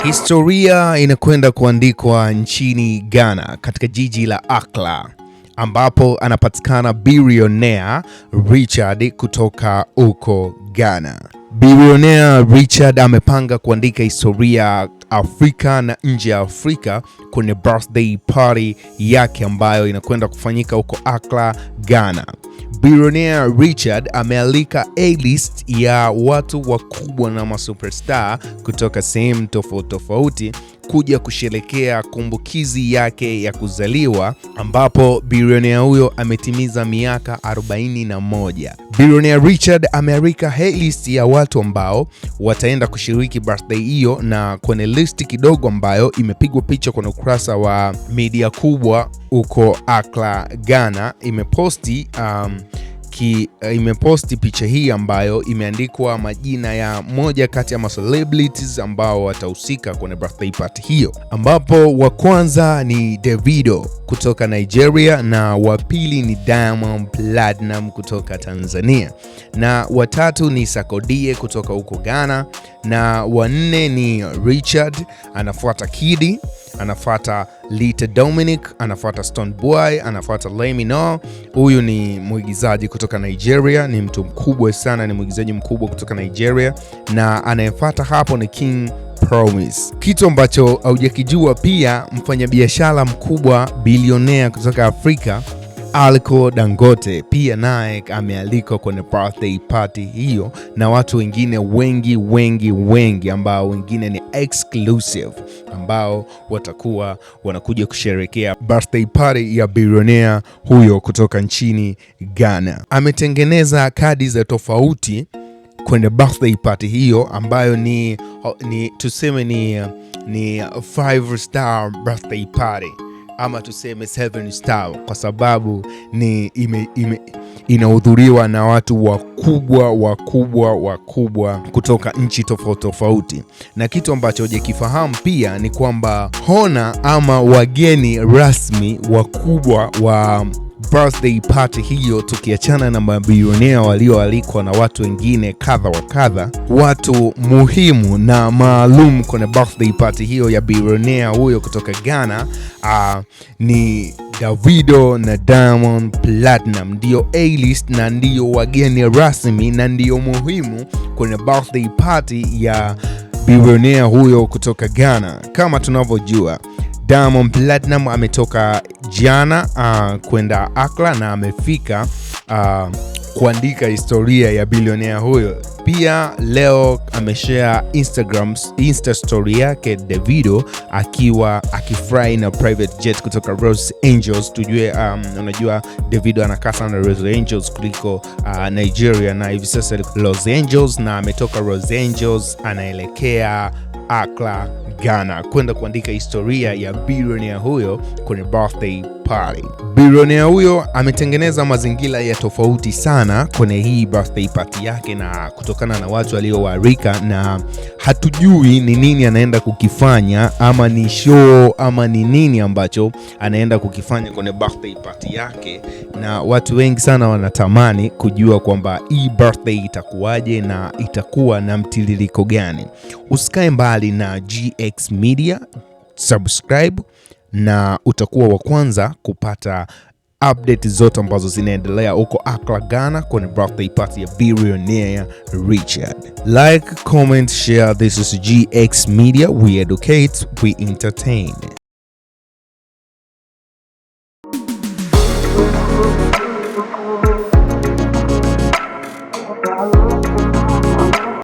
Historia inakwenda kuandikwa nchini Ghana katika jiji la Accra, ambapo anapatikana billionaire Richard kutoka huko Ghana. Billionaire Richard amepanga kuandika historia Afrika na nje ya Afrika kwenye birthday party yake ambayo inakwenda kufanyika huko Accra, Ghana. Billionaire Richard amealika A-list ya watu wakubwa na masuperstar kutoka sehemu tofauti kuja kusherehekea kumbukizi yake ya kuzaliwa, ambapo billionaire huyo ametimiza miaka 41. Billionaire Richard amealika A-list ya watu ambao wataenda kushiriki birthday hiyo, na kwenye list kidogo ambayo imepigwa picha kwenye ukurasa wa media kubwa huko Accra, Ghana, imeposti picha hii ambayo imeandikwa majina ya moja kati ya celebrities ambao watahusika kwenye birthday party hiyo, ambapo wa kwanza ni Davido kutoka Nigeria na wa pili ni Diamond Platnumz kutoka Tanzania, na wa tatu ni Sarkodie kutoka huko Ghana, na wa nne ni Richard, anafuata Kidi, anafuata Lita Dominic, anafuata Stone Boy, anafuata Lamino. Huyu ni mwigizaji kutoka Nigeria, ni mtu mkubwa sana, ni mwigizaji mkubwa kutoka Nigeria, na anayefuata hapo ni King Promise. Kitu ambacho haujakijua pia, mfanyabiashara mkubwa billionaire kutoka Afrika Aliko Dangote pia naye amealikwa kwenye birthday party hiyo, na watu wengine wengi ambao wengine ni exclusive ambao watakuwa wanakuja kusherehekea birthday party ya billionaire huyo kutoka nchini Ghana. Ametengeneza kadi za tofauti kwenye birthday party hiyo ambayo ni tuseme ni 5-star birthday party, ama tuseme 7 star, kwa sababu ni inahudhuriwa na watu wakubwa kutoka nchi tofauti. Na kitu ambacho hujakifahamu pia ni kwamba hona ama wageni rasmi wakubwa wa birthday party hiyo, tukiachana na mabilionea walioalikwa na watu wengine kadha wa kadha, watu muhimu na maalum kwenye birthday party hiyo ya billionaire huyo kutoka Ghana ni Davido na Diamond Platnumz. Ndio A-list na ndio wageni rasmi na ndio muhimu kwenye birthday party ya billionaire huyo kutoka Ghana. Kama tunavyojua, Diamond Platnumz ametoka jana kwenda Accra na amefika kuandika historia ya billionaire huyo. Pia leo ameshare Insta story yake Davido akiwa akifly na private jet kutoka Los Angeles. Tujue unajua Davido anakaa sana Los Angeles kuliko Nigeria, na hivi sasa Los Angeles, na ametoka Los Angeles anaelekea Accra, Ghana kwenda kuandika historia ya billionaire huyo kwenye birthday party. Billionaire huyo ametengeneza mazingira ya tofauti sana kwenye hii birthday party yake, na kutokana na watu waliowarika, na hatujui ni nini anaenda kukifanya, ama ni show ama ni nini ambacho anaenda kukifanya kwenye birthday party yake, na watu wengi sana wanatamani kujua kwamba hii birthday itakuwaje na itakuwa na mtiririko gani. Usikae mbali na GX Media, subscribe na utakuwa wa kwanza kupata update zote ambazo zinaendelea huko Accra, Ghana kwenye birthday party ya billionaire Richard. Like, comment, share. This is GX Media. We educate, we entertain.